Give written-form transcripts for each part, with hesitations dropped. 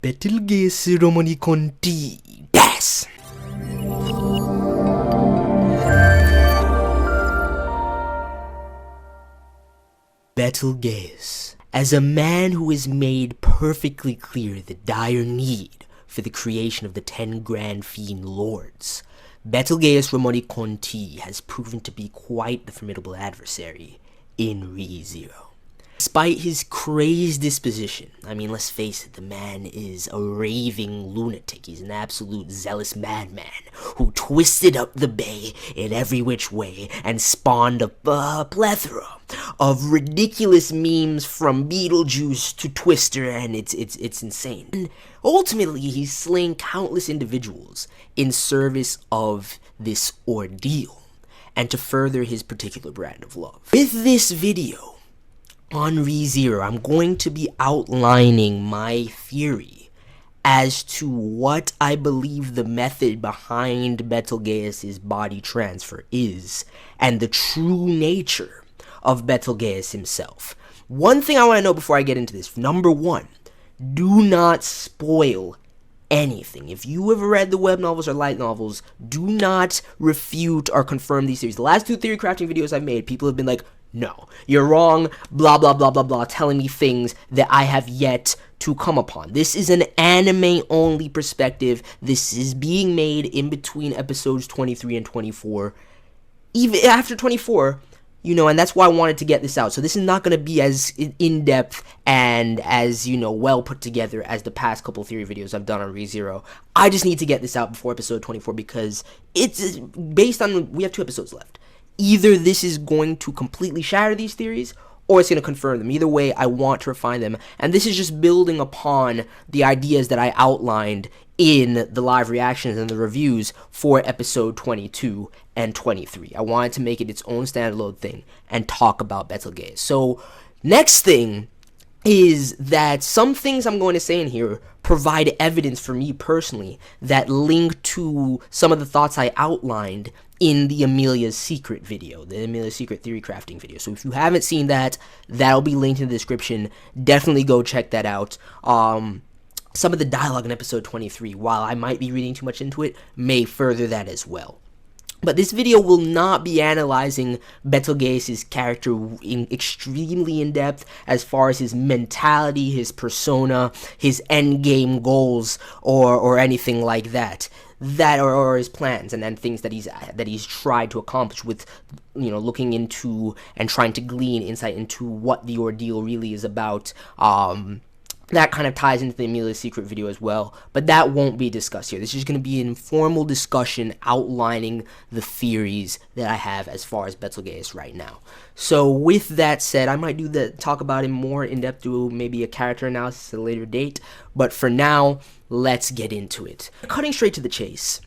Betelgeuse Romanee-Conti. Yes! Betelgeuse. As a man who has made perfectly clear the dire need for the creation of the 10 Grand Fiend Lords, Betelgeuse Romanee-Conti has proven to be quite the formidable adversary in ReZero. Despite his crazed disposition, I mean, let's face it, the man is a raving lunatic. He's an absolute zealous madman who twisted up the bay in every which way and spawned a plethora of ridiculous memes from Betelgeuse to Twister, and it's insane. And ultimately, he's slaying countless individuals in service of this ordeal and to further his particular brand of love. With this video on ReZero, I'm going to be outlining my theory as to what I believe the method behind Betelgeuse's body transfer is, and the true nature of Betelgeuse himself. One thing I want to know before I get into this: number one, do not spoil anything. If you have read the web novels or light novels, do not refute or confirm these theories. The last 2 theory crafting videos I've made, people have been like, no, you're wrong, blah, blah, blah, blah, blah, telling me things that I have yet to come upon. This is an anime-only perspective. This is being made in between episodes 23 and 24. Even after 24, you know, and that's why I wanted to get this out. So this is not going to be as in-depth and as, you know, well put together as the past couple theory videos I've done on ReZero. I just need to get this out before episode 24 because it's based on, we have 2 episodes left. Either this is going to completely shatter these theories, or it's going to confirm them. Either way, I want to refine them. And this is just building upon the ideas that I outlined in the live reactions and the reviews for episode 22 and 23. I wanted to make it its own standalone thing and talk about Betelgeuse. So, next thing is that some things I'm going to say in here provide evidence for me personally that link to some of the thoughts I outlined in the Amelia's Secret video, the Amelia's Secret theory crafting video. So if you haven't seen that, that'll be linked in the description. Definitely go check that out. Some of the dialogue in episode 23, while I might be reading too much into it, may further that as well. But this video will not be analyzing Betelgeuse's character extremely in depth as far as his mentality, his persona, his endgame goals, or anything like that. Or his plans and then things that he's tried to accomplish with, you know, looking into and trying to glean insight into what the ordeal really is about. That kind of ties into the Amelia's Secret video as well, but that won't be discussed here. This is going to be an informal discussion outlining the theories that I have as far as Betelgeuse right now. So with that said, I might talk about him more in depth, do maybe a character analysis at a later date, but for now, let's get into it. Cutting straight to the chase.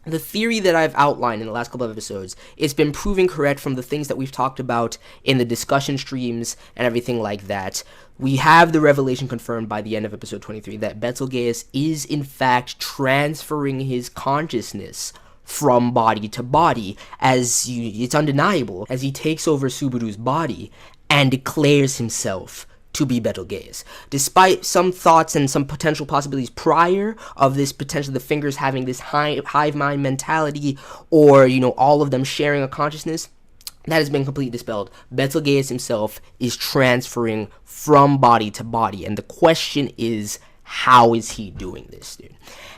The theory that I've outlined in the last couple of episodes, it's been proven correct from the things that we've talked about in the discussion streams and everything like that. We have the revelation confirmed by the end of episode 23 that Betelgeuse is in fact transferring his consciousness from body to body, it's undeniable, as he takes over Subaru's body and declares himself to be Betelgeuse. Despite some thoughts and some potential possibilities prior of this potential, the fingers having this hive mind mentality, or, you know, all of them sharing a consciousness, that has been completely dispelled. Betelgeuse himself is transferring from body to body, and the question is, how is he doing this, dude?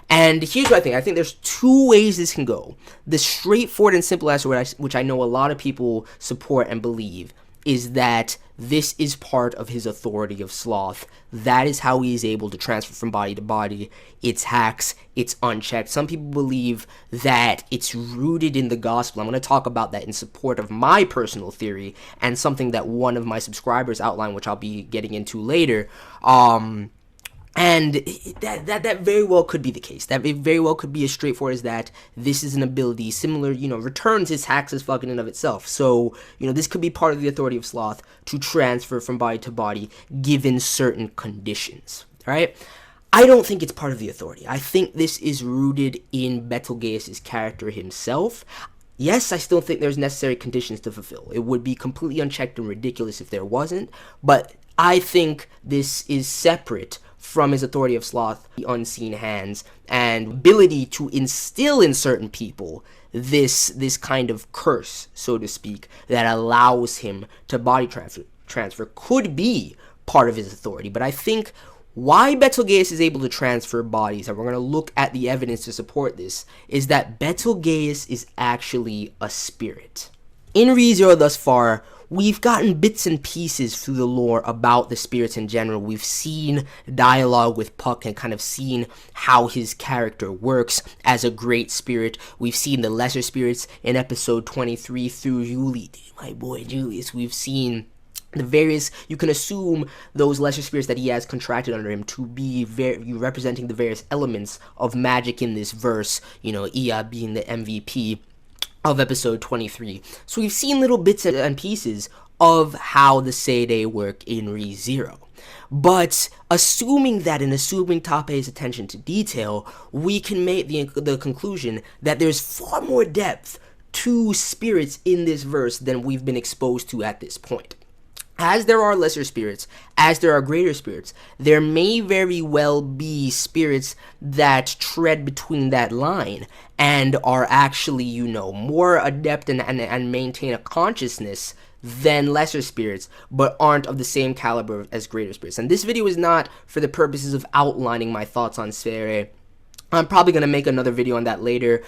And here's what I think. I think there's 2 ways this can go. The straightforward and simple answer, which I know a lot of people support and believe, is that this is part of his authority of sloth. That is how he is able to transfer from body to body. It's hacks, it's unchecked. Some people believe that it's rooted in the gospel. I'm going to talk about that in support of my personal theory and something that one of my subscribers outlined, which I'll be getting into later. And that very well could be the case. That it very well could be as straightforward as that. This is an ability similar, you know, returns his hacks as fucking in of itself. So, you know, this could be part of the authority of sloth to transfer from body to body given certain conditions. Alright? I don't think it's part of the authority. I think this is rooted in Betelgeuse's character himself. Yes, I still think there's necessary conditions to fulfill. It would be completely unchecked and ridiculous if there wasn't, but I think this is separate from his authority of sloth, the unseen hands, and ability to instill in certain people this kind of curse, so to speak, that allows him to body transfer could be part of his authority. But I think why Betelgeuse is able to transfer bodies, and we're going to look at the evidence to support this, is that Betelgeuse is actually a spirit. In ReZero thus far, we've gotten bits and pieces through the lore about the spirits in general. We've seen dialogue with Puck and kind of seen how his character works as a great spirit. We've seen the lesser spirits in episode 23 through Julie, my boy Julius. We've seen the various, you can assume those lesser spirits that he has contracted under him to be representing the various elements of magic in this verse, you know, Iya being the MVP of episode 23. So we've seen little bits and pieces of how the Seirei work in ReZero. But assuming that and assuming Tappei's attention to detail, we can make the conclusion that there's far more depth to spirits in this verse than we've been exposed to at this point. As there are lesser spirits, as there are greater spirits, there may very well be spirits that tread between that line and are actually, you know, more adept and maintain a consciousness than lesser spirits, but aren't of the same caliber as greater spirits. And this video is not for the purposes of outlining my thoughts on Seirei. I'm probably going to make another video on that later,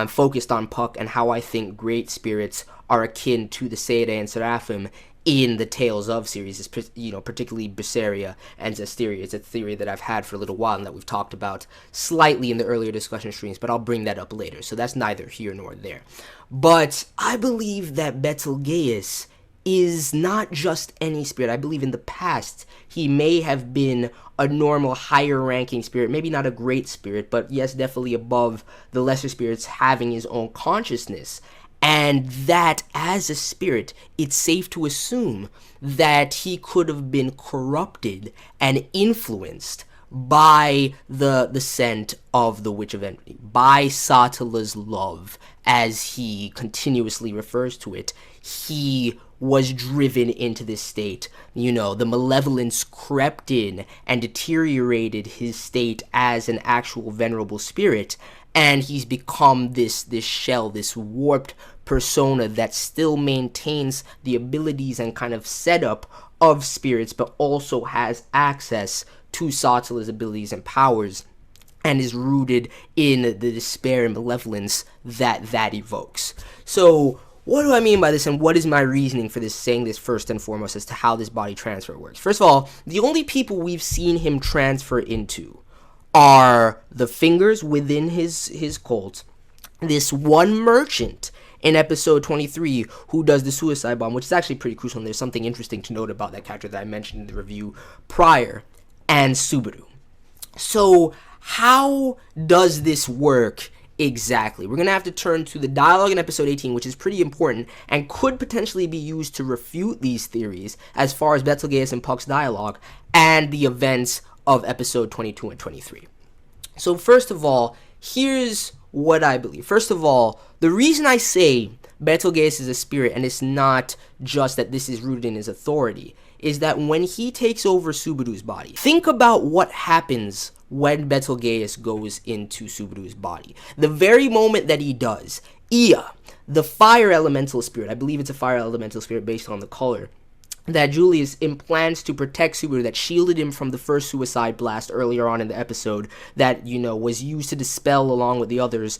focused on Puck and how I think great spirits are akin to the Seirei and Seraphim in the Tales of series, you know, particularly Berseria and Zestiria. It's a theory that I've had for a little while and that we've talked about slightly in the earlier discussion streams, but I'll bring that up later, so that's neither here nor there. But I believe that Betelgeuse is not just any spirit. I believe in the past he may have been a normal, higher-ranking spirit, maybe not a great spirit, but yes, definitely above the lesser spirits, having his own consciousness. And that as a spirit, it's safe to assume that he could have been corrupted and influenced by the scent of the Witch of Envy, by Satella's love, as he continuously refers to it. He was driven into this state. You know, the malevolence crept in and deteriorated his state as an actual venerable spirit, and he's become this shell, this warped persona that still maintains the abilities and kind of setup of spirits, but also has access to Satella's abilities and powers, and is rooted in the despair and malevolence that evokes. So what do I mean by this, and what is my reasoning for this, saying this first and foremost as to how this body transfer works? First of all, the only people we've seen him transfer into are the fingers within his cult, this one merchant in episode 23 who does the suicide bomb, which is actually pretty crucial, and there's something interesting to note about that character that I mentioned in the review prior, and Subaru. So how does this work exactly? We're going to have to turn to the dialogue in episode 18, which is pretty important and could potentially be used to refute these theories as far as Betelgeuse and Puck's dialogue, and the events of episode 22 and 23. So first of all, here's what I believe. First of all, the reason I say Betelgeuse is a spirit, and it's not just that this is rooted in his authority, is that when he takes over Subaru's body, think about what happens when Betelgeuse goes into Subaru's body. The very moment that he does, Iya, the fire elemental spirit, I believe it's a fire elemental spirit based on the color, that Julius implants to protect Subaru, that shielded him from the first suicide blast earlier on in the episode, that, you know, was used to dispel, along with the others,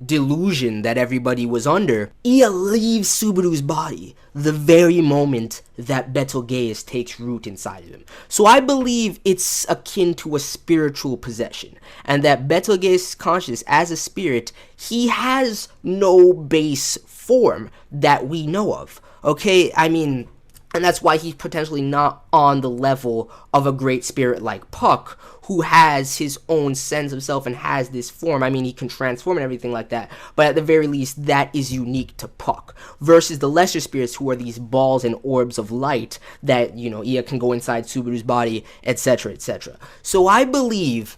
delusion that everybody was under. Iya leaves Subaru's body the very moment that Betelgeuse takes root inside of him. So I believe it's akin to a spiritual possession, and that Betelgeuse's consciousness as a spirit, he has no base form that we know of. Okay, I mean, and that's why he's potentially not on the level of a great spirit like Puck, who has his own sense of self and has this form. I mean, he can transform and everything like that, but at the very least, that is unique to Puck, versus the lesser spirits, who are these balls and orbs of light that, you know, Iya can go inside Subaru's body, etc., etc. So I believe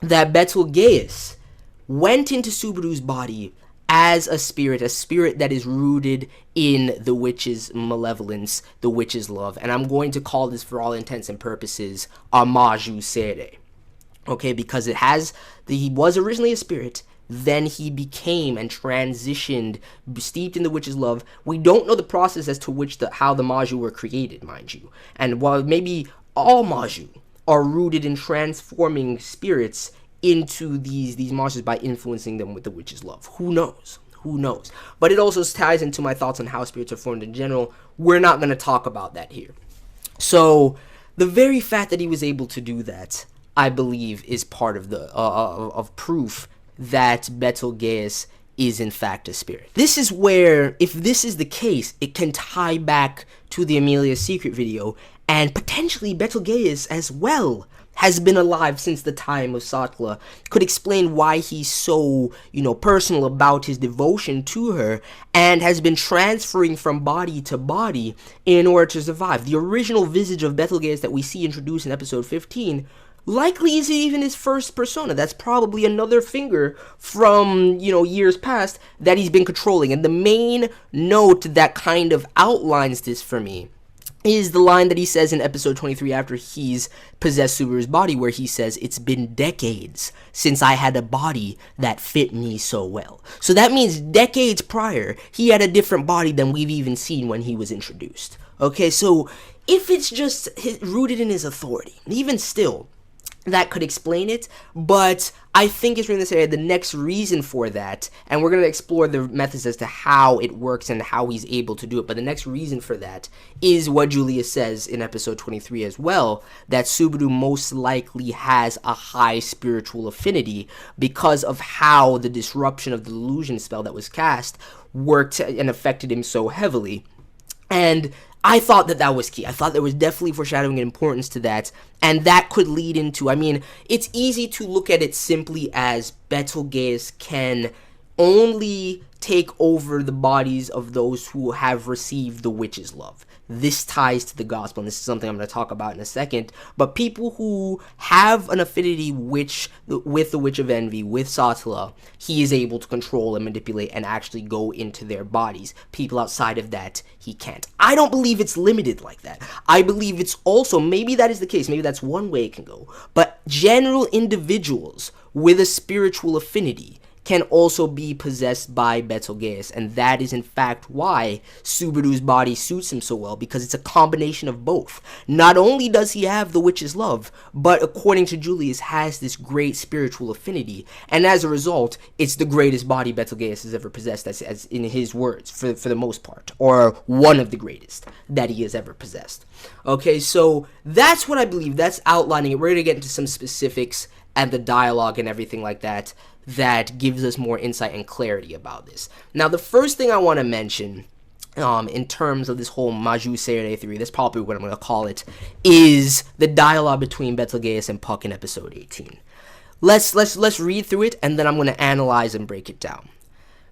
that Betelgeuse went into Subaru's body as a spirit that is rooted in the witch's malevolence, the witch's love. And I'm going to call this, for all intents and purposes, Amaju Seirei. Okay, because he was originally a spirit, then he became and transitioned, steeped in the witch's love. We don't know the process as to how the Maju were created, mind you. And while maybe all Maju are rooted in transforming spirits into these monsters by influencing them with the witch's love. Who knows? Who knows? But it also ties into my thoughts on how spirits are formed in general. We're not going to talk about that here. So the very fact that he was able to do that, I believe, is part of the of proof that Betelgeuse is in fact a spirit. This is where, if this is the case, it can tie back to the Amelia's Secret video, and potentially Betelgeuse as well has been alive since the time of Satella, could explain why he's so, personal about his devotion to her, and has been transferring from body to body in order to survive. The original visage of Betelgeuse that we see introduced in episode 15 likely isn't even his first persona. That's probably another finger from, years past that he's been controlling. And the main note that kind of outlines this for me is the line that he says in episode 23 after he's possessed Subaru's body, where he says, "It's been decades since I had a body that fit me so well." So that means decades prior, he had a different body than we've even seen when he was introduced. Okay, so if it's just rooted in his authority, even still, that could explain it, but I think it's in this area the next reason for that, and we're going to explore the methods as to how it works and how he's able to do it, but the next reason for that is what Julius says in episode 23 as well, that Subaru most likely has a high spiritual affinity because of how the disruption of the illusion spell that was cast worked and affected him so heavily. And I thought that was key. I thought there was definitely foreshadowing and importance to that, and that could lead into, it's easy to look at it simply as Betelgeuse can only take over the bodies of those who have received the witch's love. This ties to the gospel, and this is something I'm going to talk about in a second, but people who have an affinity with the Witch of Envy, with Satella, he is able to control and manipulate and actually go into their bodies. People outside of that, he can't. I don't believe it's limited like that. I believe it's also, maybe that is the case, maybe that's one way it can go, but general individuals with a spiritual affinity can also be possessed by Betelgeuse, and that is in fact why Subaru's body suits him so well, because it's a combination of both. Not only does he have the witch's love, but according to Julius, has this great spiritual affinity, and as a result, it's the greatest body Betelgeuse has ever possessed, as in his words, for the most part, or one of the greatest that he has ever possessed. Okay, so that's what I believe. That's outlining it. We're going to get into some specifics and the dialogue and everything like that gives us more insight and clarity about this. Now, the first thing I want to mention in terms of this whole Maju Seirei theory, that's probably what I'm going to call it, is the dialogue between Betelgeuse and Puck in episode 18. Let's read through it, and then I'm going to analyze and break it down.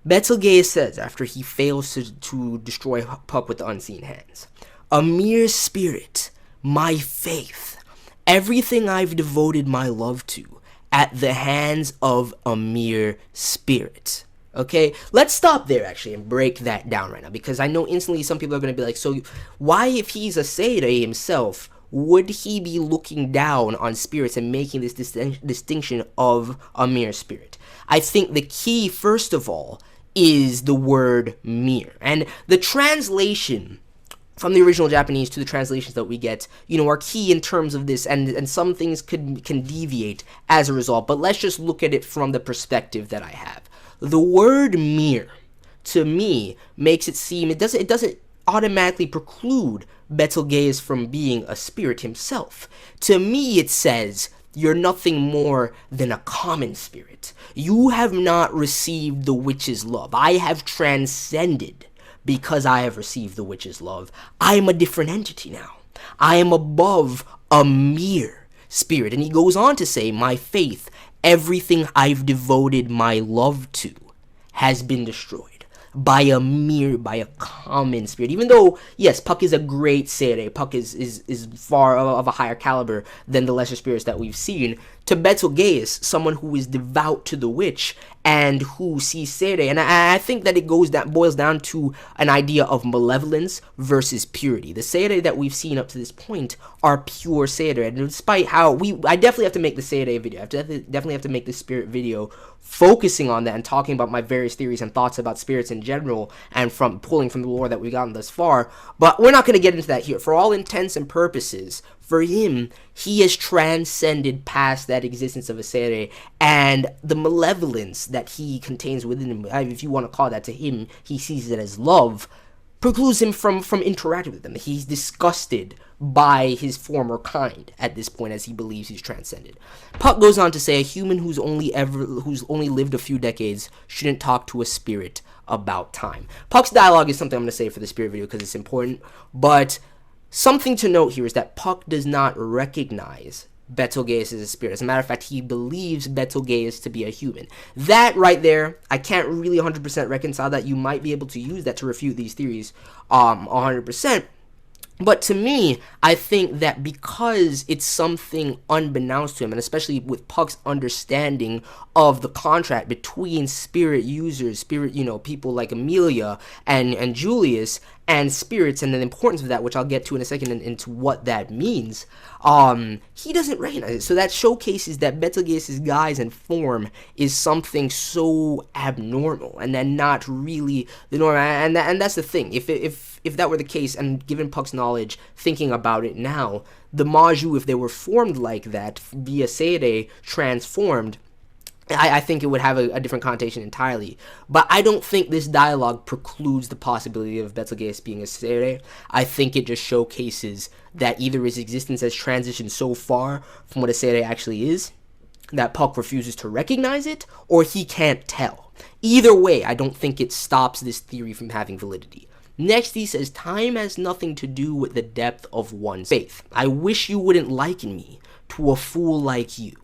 Betelgeuse says, after he fails to destroy Puck with the unseen hands, "A mere spirit, my faith, everything I've devoted my love to, at the hands of a mere spirit." Okay, let's stop there actually and break that down right now, because I know instantly some people are going to be like, so why, if he's a Seirei himself, would he be looking down on spirits and making this distinction of a mere spirit? I think the key, first of all, is the word mere, and the translation from the original Japanese to the translations that we get, are key in terms of this, and some things can deviate as a result, but let's just look at it from the perspective that I have. The word mere, to me, makes it seem, it doesn't automatically preclude Betelgeuse from being a spirit himself. To me, it says, you're nothing more than a common spirit. You have not received the witch's love. I have transcended. Because I have received the witch's love, I am a different entity now. I am above a mere spirit. And he goes on to say, my faith, everything I've devoted my love to, has been destroyed by a common spirit. Even though, yes, Puck is a great Seirei, Puck is far of a higher caliber than the lesser spirits that we've seen, to Betelgeuse, someone who is devout to the witch and who sees Seirei. And I think that it boils down to an idea of malevolence versus purity. The Seirei that we've seen up to this point are pure Seirei, and despite how I definitely have to make the Seirei video. I definitely have to make the spirit video focusing on that and talking about my various theories and thoughts about spirits in general, and from pulling from the lore that we've gotten thus far. But we're not going to get into that here. For all intents and purposes, for him, he has transcended past that existence of a Seirei, and the malevolence that he contains within him, if you want to call that, to him, he sees it as love, precludes him from interacting with them. He's disgusted by his former kind at this point, as he believes he's transcended. Puck goes on to say, a human who's only lived a few decades shouldn't talk to a spirit about time. Puck's dialogue is something I'm going to say for the spirit video because it's important, but something to note here is that Puck does not recognize Betelgeuse as a spirit. As a matter of fact, he believes Betelgeuse to be a human. That right there, I can't really 100% reconcile that. You might be able to use that to refute these theories 100%. But to me, I think that because it's something unbeknownst to him, and especially with Puck's understanding of the contract between spirit users, people like Amelia and Julius, and spirits, and the importance of that, which I'll get to in a second, into what that means, he doesn't recognize it. So that showcases that Betelgeuse's guise and form is something so abnormal, and then not really the norm. And that's the thing. If that were the case, and given Puck's knowledge, thinking about it now, the Maju, if they were formed like that, via Seirei, transformed, I think it would have a different connotation entirely. But I don't think this dialogue precludes the possibility of Betelgeuse being a Seirei. I think it just showcases that either his existence has transitioned so far from what a Seirei actually is, that Puck refuses to recognize it, or he can't tell. Either way, I don't think it stops this theory from having validity. Next, he says, time has nothing to do with the depth of one's faith. I wish you wouldn't liken me to a fool like you,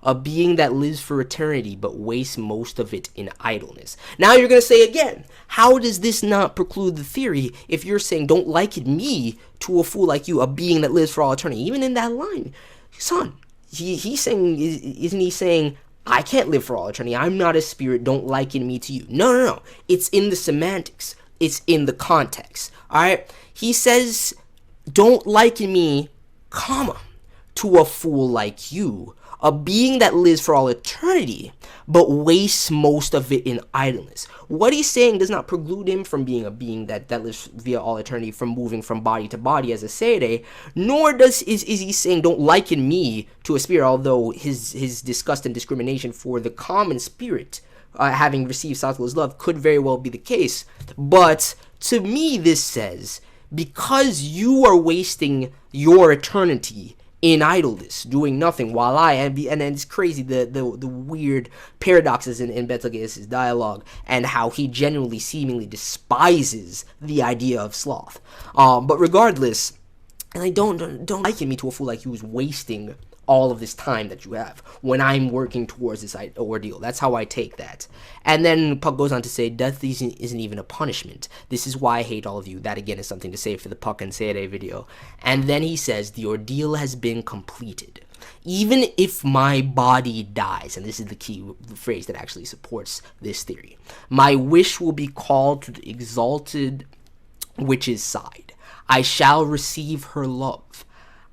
a being that lives for eternity but wastes most of it in idleness. Now you're going to say again, how does this not preclude the theory if you're saying don't liken me to a fool like you, a being that lives for all eternity? Even in that line, son, he's saying, isn't he saying, I can't live for all eternity, I'm not a spirit, don't liken me to you? No. It's in the semantics. It's in the context. Alright? He says, don't liken me, to a fool like you, a being that lives for all eternity, but wastes most of it in idleness. What he's saying does not preclude him from being a being that lives via all eternity, from moving from body to body as a Seirei, nor is he saying don't liken me to a spirit, although his disgust and discrimination for the common spirit, having received Satella's love, could very well be the case. But to me, this says, because you are wasting your eternity in idleness, doing nothing, while and it's crazy the weird paradoxes in Betelgeuse's dialogue, and how he genuinely seemingly despises the idea of sloth. But regardless, and I don't liken me to a fool like you who's wasting all of this time that you have when I'm working towards this ordeal. That's how I take that. And then Puck goes on to say, death isn't even a punishment. This is why I hate all of you. That again is something to say for the Puck and Seirei video. And then he says, the ordeal has been completed. Even if my body dies, and this is the key phrase that actually supports this theory, my wish will be called to the exalted witch's side. I shall receive her love.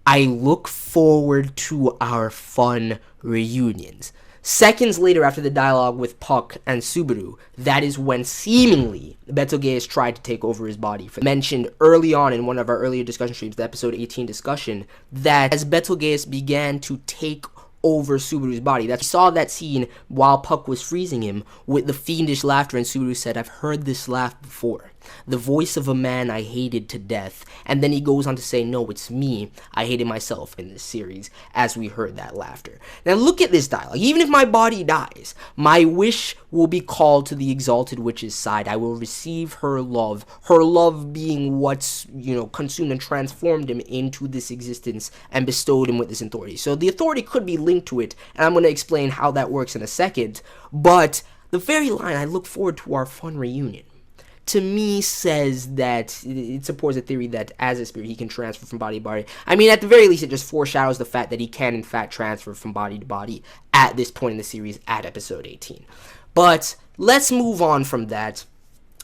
I look forward to our fun reunions. Seconds later, after the dialogue with Puck and Subaru, that is when seemingly Betelgeuse tried to take over his body. Mentioned early on in one of our earlier discussion streams, the episode 18 discussion, that as Betelgeuse began to take over Subaru's body, that he saw that scene while Puck was freezing him with the fiendish laughter, and Subaru said, I've heard this laugh before. The voice of a man I hated to death. And then he goes on to say, no, it's me. I hated myself in this series as we heard that laughter. Now look at this dialogue. Even if my body dies, my wish will be called to the exalted witch's side. I will receive her love being what's, consumed and transformed him into this existence and bestowed him with this authority. So the authority could be linked to it, and I'm going to explain how that works in a second. But the very line, I look forward to our fun reunion, to me says that it supports a theory that as a spirit he can transfer from body to body. I mean, at the very least, it just foreshadows the fact that he can in fact transfer from body to body at this point in the series at episode 18. But let's move on from that.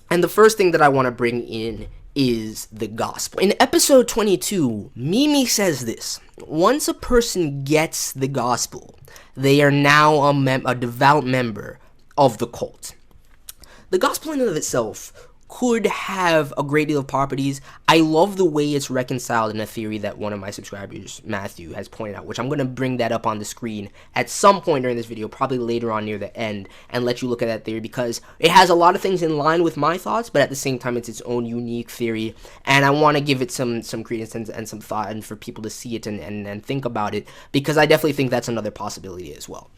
And the first thing that I want to bring in is the gospel. In episode 22, Mimi says this: once a person gets the gospel, they are now a devout member of the cult. The gospel in and of itself could have a great deal of properties. I love the way it's reconciled in a theory that one of my subscribers, Matthew, has pointed out, which I'm going to bring that up on the screen at some point during this video, probably later on near the end, and let you look at that theory, because it has a lot of things in line with my thoughts, but at the same time, it's its own unique theory, and I want to give it some credence and some thought, and for people to see it and think about it, because I definitely think that's another possibility as well.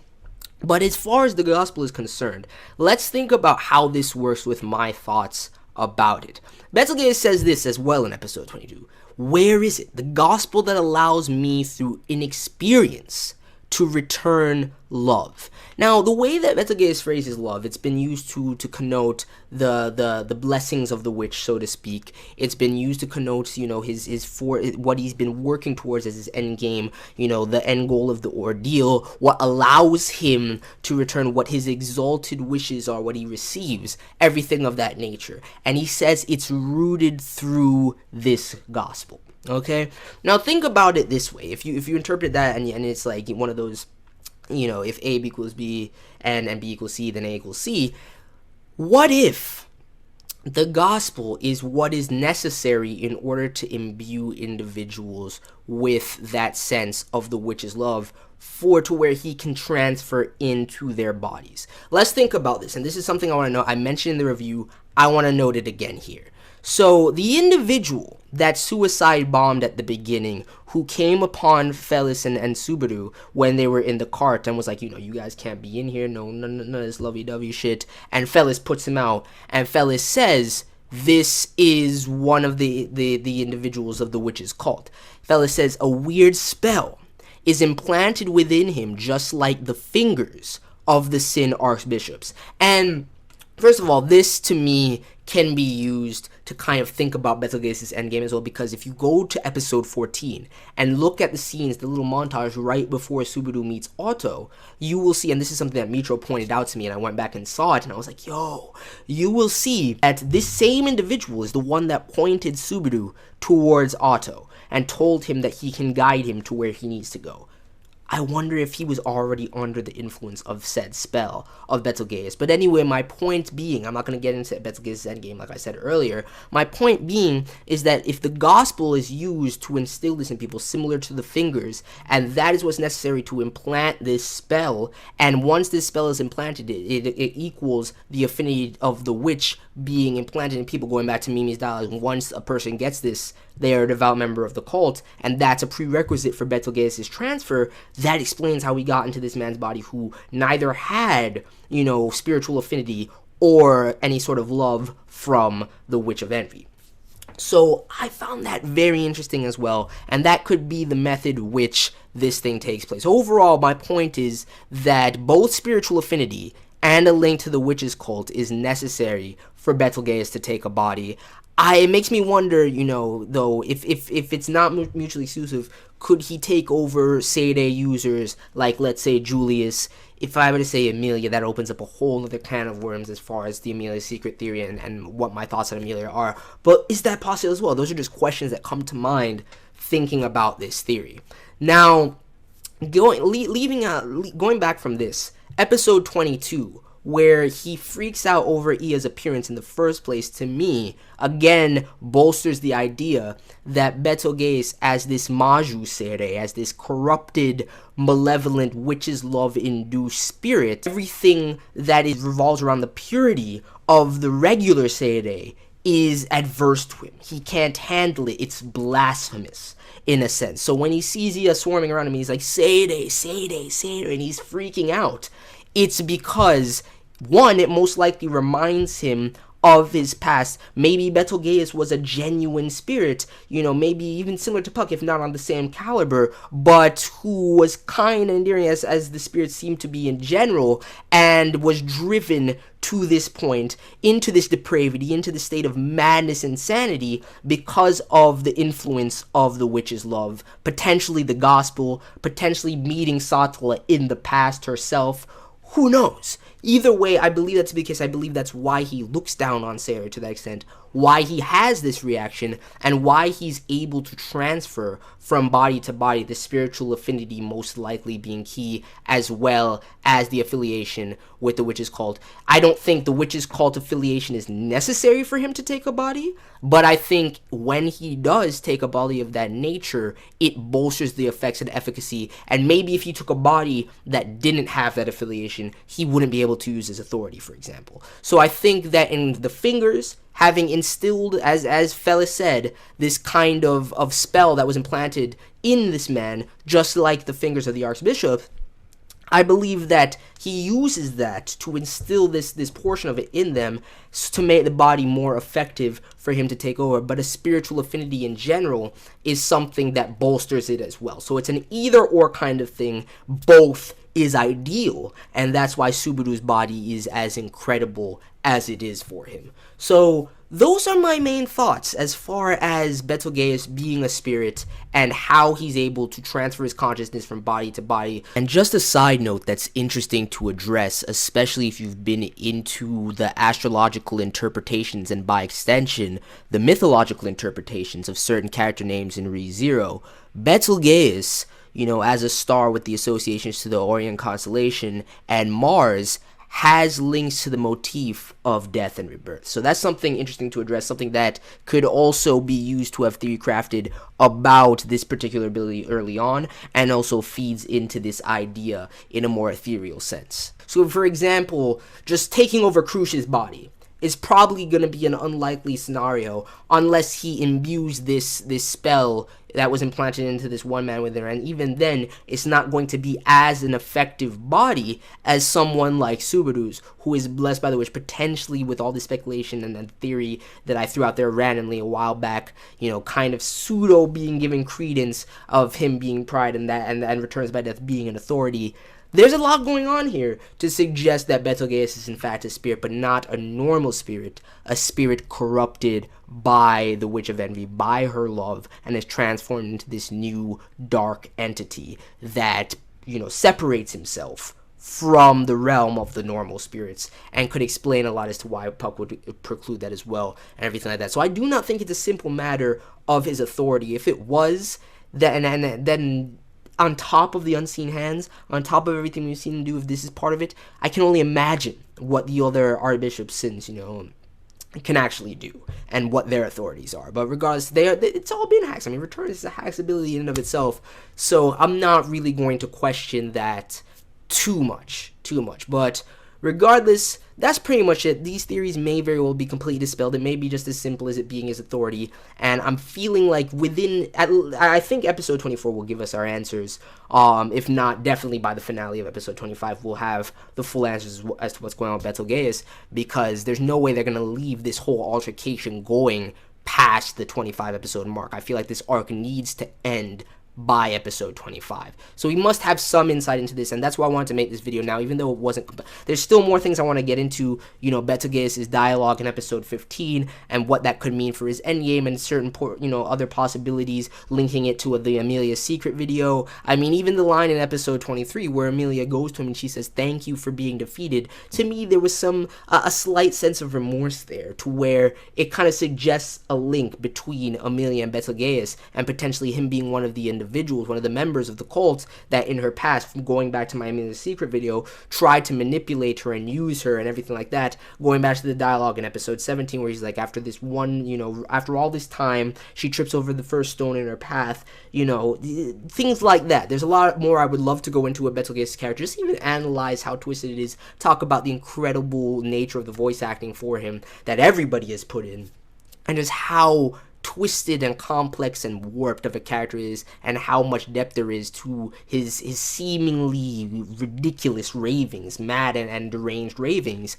But as far as the gospel is concerned, let's think about how this works with my thoughts about it. Betelgeuse says this as well in episode 22. Where is it? The gospel that allows me through inexperience to return love. Now, the way that Betelgeuse phrases love, it's been used to connote the blessings of the witch, so to speak. It's been used to connote, you know, what he's been working towards as his end game, you know, the end goal of the ordeal, what allows him to return, what his exalted wishes are, what he receives, everything of that nature. And he says it's rooted through this gospel. Okay? Now think about it this way. If you interpret that and it's like one of those, you know, if A equals B and B equals C, then A equals C. What if the gospel is what is necessary in order to imbue individuals with that sense of the witch's love to where he can transfer into their bodies? Let's think about this, and this is something I want to know. I mentioned in the review. I want to note it again here. So the individual that suicide bombed at the beginning, who came upon Felis and Subaru when they were in the cart and was like, you know, you guys can't be in here, none of this lovey-dovey shit, and Felis puts him out, and Felis says, this is one of the individuals of the witch's cult. Felis says, a weird spell is implanted within him, just like the fingers of the Sin Archbishops. And first of all, this to me can be used to kind of think about Betelgeuse's endgame as well, because if you go to episode 14 and look at the scenes, the little montage right before Subaru meets Otto, you will see, and this is something that Mitro pointed out to me, and I went back and saw it, and I was like, yo, you will see that this same individual is the one that pointed Subaru towards Otto and told him that he can guide him to where he needs to go. I wonder if he was already under the influence of said spell of Betelgeuse. But anyway, my point being, I'm not going to get into Betelgeuse's endgame like I said earlier. My point being is that if the gospel is used to instill this in people, similar to the fingers, and that is what's necessary to implant this spell, and once this spell is implanted, it equals the affinity of the witch being implanted in people, going back to Mimi's dialogue. Once a person gets this, they are a devout member of the cult, and that's a prerequisite for Betelgeuse's transfer. That explains how he got into this man's body, who neither had, you know, spiritual affinity or any sort of love from the Witch of Envy. So I found that very interesting as well, and that could be the method which this thing takes place. Overall, my point is that both spiritual affinity and a link to the witch's cult is necessary for Betelgeuse to take a body. It makes me wonder, you know, though, if it's not mutually exclusive, could he take over Seirei users like, let's say, Julius? If I were to say Amelia, that opens up a whole other can of worms as far as the Amelia secret theory and what my thoughts on Amelia are. But is that possible as well? Those are just questions that come to mind thinking about this theory. Now, going back from this, episode 22, where he freaks out over Ia's appearance in the first place, to me, again, bolsters the idea that Betelgeuse, as this Maju Seirei, as this corrupted, malevolent, witch's love-induced spirit, everything that revolves around the purity of the regular Seirei is adverse to him. He can't handle it. It's blasphemous, in a sense. So when he sees Ia swarming around him, he's like, Seirei, Seirei, Seirei, and he's freaking out. It's because, one, it most likely reminds him of his past. Maybe Betelgeuse was a genuine spirit, maybe even similar to Puck, if not on the same caliber, but who was kind and endearing as the spirits seem to be in general, and was driven to this point, into this depravity, into the state of madness and insanity because of the influence of the witch's love, potentially the gospel, potentially meeting Satella in the past herself. Who knows? Either way, I believe that to be the case. I believe that's why he looks down on Sarah to that extent, why he has this reaction, and why he's able to transfer from body to body, the spiritual affinity most likely being key, as well as the affiliation with the witch's cult. I don't think the witch's cult affiliation is necessary for him to take a body, but I think when he does take a body of that nature, it bolsters the effects and efficacy, and maybe if he took a body that didn't have that affiliation, he wouldn't be able to use his authority, for example. So I think that in the fingers, having instilled, as Fellis said, this kind of spell that was implanted in this man, just like the fingers of the Archbishop, I believe that he uses that to instill this portion of it in them to make the body more effective for him to take over. But a spiritual affinity in general is something that bolsters it as well. So it's an either-or kind of thing. Both is ideal, and that's why Subaru's body is as incredible as it is for him. So those are my main thoughts as far as Betelgeuse being a spirit and how he's able to transfer his consciousness from body to body. And just a side note that's interesting to address, especially if you've been into the astrological interpretations and by extension the mythological interpretations of certain character names in Re:Zero, Betelgeuse, as a star with the associations to the Orion constellation and Mars, has links to the motif of death and rebirth. So that's something interesting to address, something that could also be used to have theory crafted about this particular ability early on, and also feeds into this idea in a more ethereal sense. So for example, just taking over Crucia's body is probably going to be an unlikely scenario unless he imbues this spell that was implanted into this one man within her, and even then, it's not going to be as an effective body as someone like Subaru's, who is blessed by the witch, potentially with all the speculation and the theory that I threw out there randomly a while back, kind of pseudo being given credence of him being pride and that, and returns by death being an authority. There's a lot going on here to suggest that Betelgeuse is in fact a spirit, but not a normal spirit, a spirit corrupted by the Witch of Envy, by her love, and is transformed into this new dark entity that, separates himself from the realm of the normal spirits, and could explain a lot as to why Puck would preclude that as well, and everything like that. So I do not think it's a simple matter of his authority. If it was, then on top of the unseen hands, on top of everything we've seen him do, if this is part of it, I can only imagine what the other archbishops since, can actually do, and what their authorities are. But regardless, it's all been hacks. I mean, Return is a hacks ability in and of itself, so I'm not really going to question that too much. But regardless, that's pretty much it. These theories may very well be completely dispelled. It may be just as simple as it being his authority, and I'm feeling like I think episode 24 will give us our answers. If not, definitely by the finale of episode 25, we'll have the full answers as to what's going on with Betelgeuse, because there's no way they're going to leave this whole altercation going past the 25 episode mark. I feel like this arc needs to end by episode 25. So we must have some insight into this, and that's why I wanted to make this video now, even though it wasn't. There's still more things I want to get into, Betelgeuse's dialogue in episode 15, and what that could mean for his endgame, and certain, other possibilities, linking it to the Amelia's secret video. I mean, even the line in episode 23 where Amelia goes to him and she says, "Thank you for being defeated." To me, there was a slight sense of remorse there, to where it kind of suggests a link between Amelia and Betelgeuse, and potentially him being one of the individuals, one of the members of the cult that in her past, from going back to my Amelia's secret video, tried to manipulate her and use her and everything like that. Going back to the dialogue in episode 17 where he's like, after this one, after all this time, she trips over the first stone in her path, things like that. There's a lot more I would love to go into with Betelgeuse's character, just even analyze how twisted it is, talk about the incredible nature of the voice acting for him that everybody has put in, and just how twisted and complex and warped of a character is, and how much depth there is to his seemingly ridiculous ravings, mad and deranged ravings.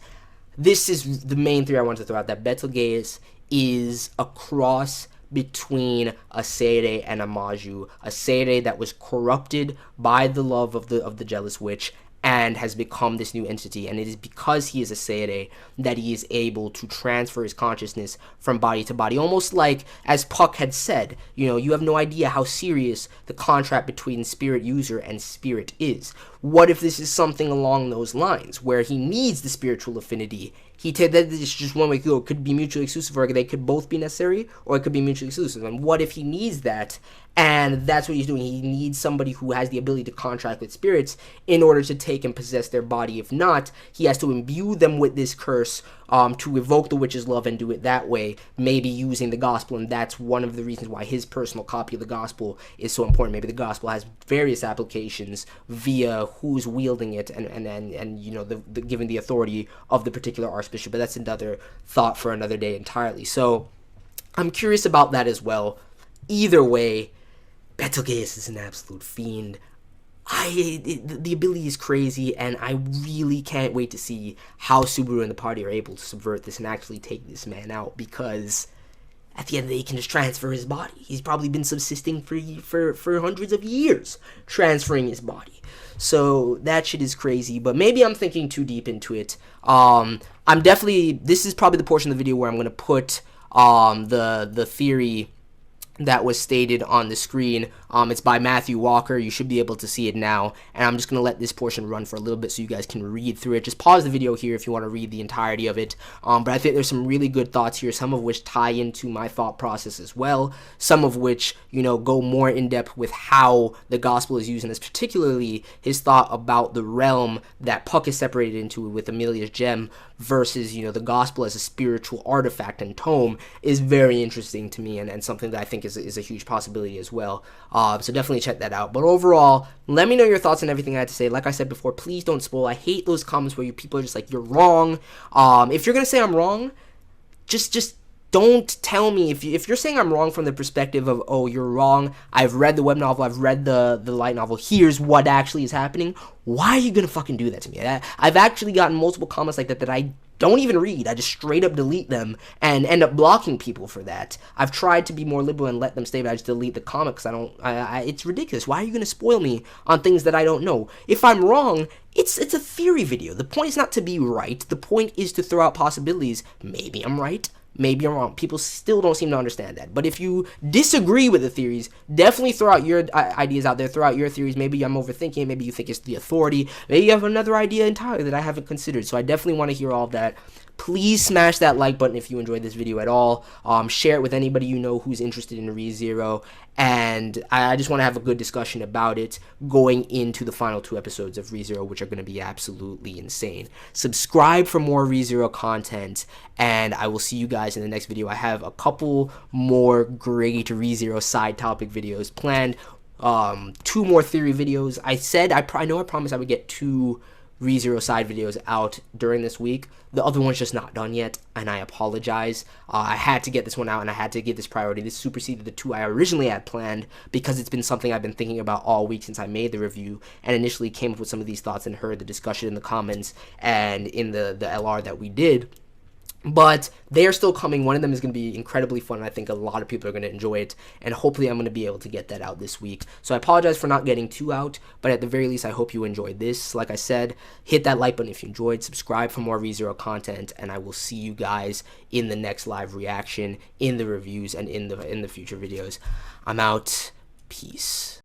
this is the main theory I want to throw out, that Betelgeuse is a cross between a Seirei and a Maju, a Seirei that was corrupted by the love of the jealous witch and has become this new entity, and it is because he is a Seirei that he is able to transfer his consciousness from body to body, almost like, as Puck had said, you know, you have no idea how serious the contract between spirit user and spirit is. What if this is something along those lines, where he needs the spiritual affinity? That is just one way to go. It could be mutually exclusive, or they could both be necessary, or it could be mutually exclusive. And what if he needs that? And that's what he's doing. He needs somebody who has the ability to contract with spirits in order to take and possess their body. If not, he has to imbue them with this curse to evoke the witch's love and do it that way, maybe using the gospel. And that's one of the reasons why his personal copy of the gospel is so important. Maybe the gospel has various applications via who's wielding it and you know, given the authority of the particular archbishop. But that's another thought for another day entirely. So I'm curious about that as well. Either way, Betelgeuse is an absolute fiend. The ability is crazy, and I really can't wait to see how Subaru and the party are able to subvert this and actually take this man out, because at the end of the day, he can just transfer his body. He's probably been subsisting for hundreds of years, transferring his body. So that shit is crazy, but maybe I'm thinking too deep into it. This is probably the portion of the video where I'm going to put the theory that was stated on the screen. It's by Matthew Walker. You should be able to see it now, and I'm just going to let this portion run for a little bit so you guys can read through it. Just pause the video here if you want to read the entirety of it, but I think there's some really good thoughts here, some of which tie into my thought process as well, some of which, you know, go more in depth with how the gospel is used, and particularly his thought about the realm that Puck is separated into with Amelia's gem versus, you know, the gospel as a spiritual artifact and tome is very interesting to me, and something that I think is a huge possibility as well. So definitely check that out. But overall, let me know your thoughts on everything I had to say. Like I said before, please don't spoil. I hate those comments where people are just like, you're wrong. If you're gonna say I'm wrong, just don't tell me. If you're saying I'm wrong from the perspective of, oh, you're wrong, I've read the web novel, I've read the light novel, here's what actually is happening, why are you gonna fucking do that to me? I've actually gotten multiple comments like that I don't even read. I just straight up delete them and end up blocking people for that. I've tried to be more liberal and let them stay, but I just delete the comment because it's ridiculous. Why are you going to spoil me on things that I don't know? If I'm wrong, it's a theory video. The point is not to be right. The point is to throw out possibilities. Maybe I'm right. Maybe I'm wrong. People still don't seem to understand that. But if you disagree with the theories, definitely throw out your ideas out there. Throw out your theories. Maybe I'm overthinking it. Maybe you think it's the authority. Maybe you have another idea entirely that I haven't considered. So I definitely want to hear all of that. Please smash that like button if you enjoyed this video at all. Share it with anybody you know who's interested in ReZero. And I just want to have a good discussion about it going into the final 2 episodes of ReZero, which are going to be absolutely insane. Subscribe for more ReZero content, and I will see you guys in the next video. I have a couple more great ReZero side topic videos planned. 2 more theory videos. I know I promised I would get 2 ReZero side videos out during this week. The other one's just not done yet, and I apologize. I had to get this one out, and I had to give this priority. This superseded the 2 I originally had planned because it's been something I've been thinking about all week since I made the review, and initially came up with some of these thoughts and heard the discussion in the comments and in the LR that we did. But they are still coming. One of them is going to be incredibly fun, and I think a lot of people are going to enjoy it, and hopefully I'm going to be able to get that out this week. So I apologize for not getting 2 out, but at the very least, I hope you enjoyed this. Like I said, hit that like button if you enjoyed, subscribe for more ReZero content, and I will see you guys in the next live reaction, in the reviews, and in the future videos. I'm out. Peace.